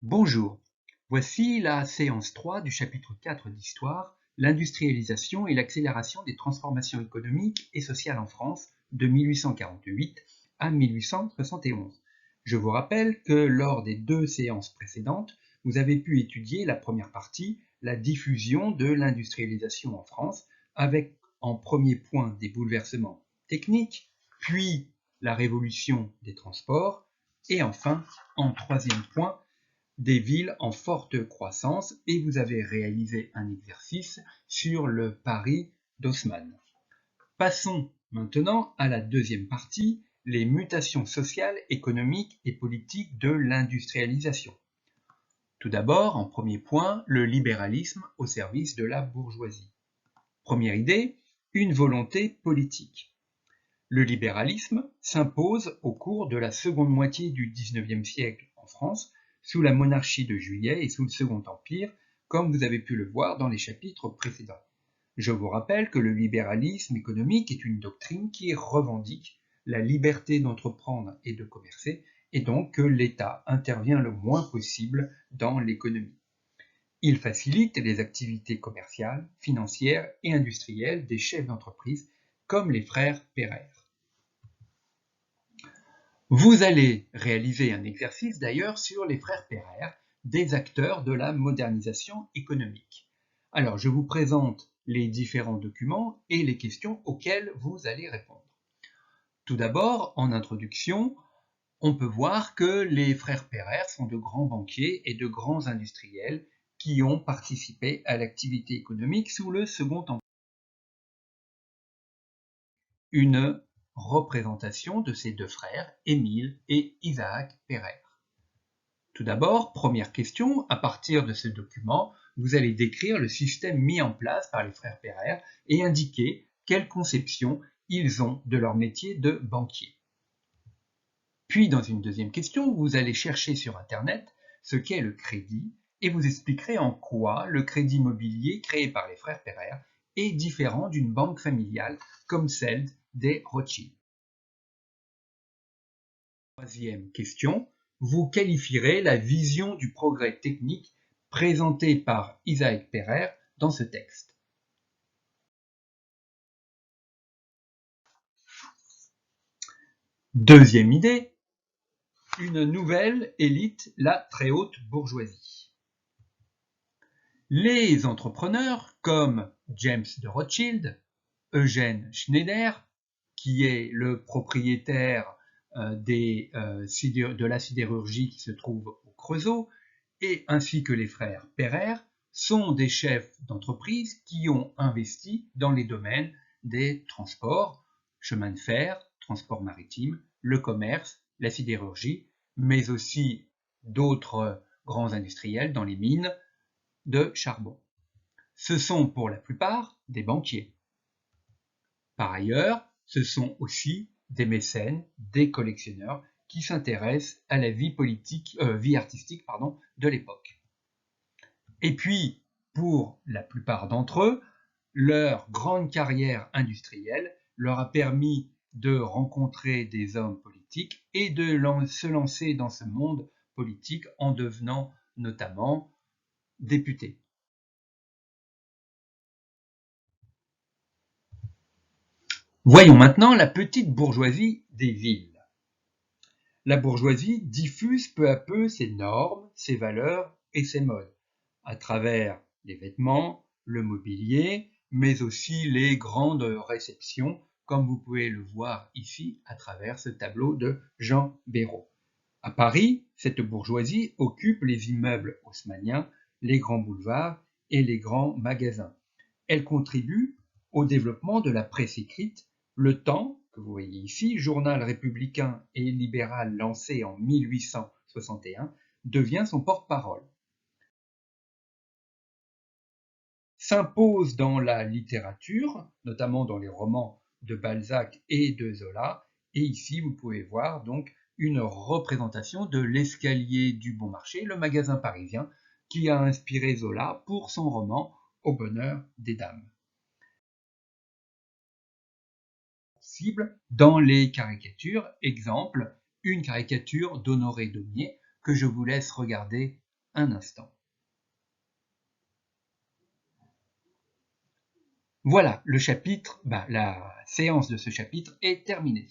Bonjour, voici la séance 3 du chapitre 4 d'Histoire, l'industrialisation et l'accélération des transformations économiques et sociales en France de 1848 à 1871. Je vous rappelle que lors des deux séances précédentes, vous avez pu étudier la première partie, la diffusion de l'industrialisation en France, avec en premier point des bouleversements techniques, puis la révolution des transports, et enfin, en troisième point, des villes en forte croissance, et vous avez réalisé un exercice sur le Paris d'Haussmann. Passons maintenant à la deuxième partie, les mutations sociales, économiques et politiques de l'industrialisation. Tout d'abord, en premier point, le libéralisme au service de la bourgeoisie. Première idée, une volonté politique. Le libéralisme s'impose au cours de la seconde moitié du XIXe siècle en France, sous la monarchie de Juillet et sous le Second Empire, comme vous avez pu le voir dans les chapitres précédents. Je vous rappelle que le libéralisme économique est une doctrine qui revendique la liberté d'entreprendre et de commercer, et donc que l'État intervient le moins possible dans l'économie. Il facilite les activités commerciales, financières et industrielles des chefs d'entreprise, comme les frères Pereire. Vous allez réaliser un exercice d'ailleurs sur les frères Pereire, des acteurs de la modernisation économique. Alors, je vous présente les différents documents et les questions auxquelles vous allez répondre. Tout d'abord, en introduction, on peut voir que les frères Pereire sont de grands banquiers et de grands industriels qui ont participé à l'activité économique sous le Second Empire. Une représentation de ces deux frères, Émile et Isaac Pereire. Tout d'abord, première question, à partir de ce document, vous allez décrire le système mis en place par les frères Pereire et indiquer quelle conception ils ont de leur métier de banquier. Puis, dans une deuxième question, vous allez chercher sur Internet ce qu'est le crédit et vous expliquerez en quoi le crédit immobilier créé par les frères Pereire est différent d'une banque familiale comme celle des Rothschild. Troisième question, vous qualifierez la vision du progrès technique présentée par Isaac Pereire dans ce texte. Deuxième idée, une nouvelle élite, la très haute bourgeoisie. Les entrepreneurs comme James de Rothschild, Eugène Schneider, qui est le propriétaire de la sidérurgie qui se trouve au Creusot, et ainsi que les frères Pereire, sont des chefs d'entreprise qui ont investi dans les domaines des transports, chemin de fer, transport maritime, le commerce, la sidérurgie, mais aussi d'autres grands industriels dans les mines de charbon. Ce sont pour la plupart des banquiers. Par ailleurs, ce sont aussi des mécènes, des collectionneurs qui s'intéressent à la vie artistique de l'époque. Et puis, pour la plupart d'entre eux, leur grande carrière industrielle leur a permis de rencontrer des hommes politiques et de se lancer dans ce monde politique en devenant notamment députés. Voyons maintenant la petite bourgeoisie des villes. La bourgeoisie diffuse peu à peu ses normes, ses valeurs et ses modes, à travers les vêtements, le mobilier, mais aussi les grandes réceptions, comme vous pouvez le voir ici à travers ce tableau de Jean Béraud. À Paris, cette bourgeoisie occupe les immeubles haussmanniens, les grands boulevards et les grands magasins. Elle contribue au développement de la presse écrite. Le Temps, que vous voyez ici, journal républicain et libéral lancé en 1861, devient son porte-parole. S'impose dans la littérature, notamment dans les romans de Balzac et de Zola, et ici vous pouvez voir donc une représentation de l'escalier du Bon Marché, le magasin parisien, qui a inspiré Zola pour son roman Au bonheur des dames. Dans les caricatures, exemple, une caricature d'Honoré Daumier que je vous laisse regarder un instant. Voilà, la séance de ce chapitre est terminée.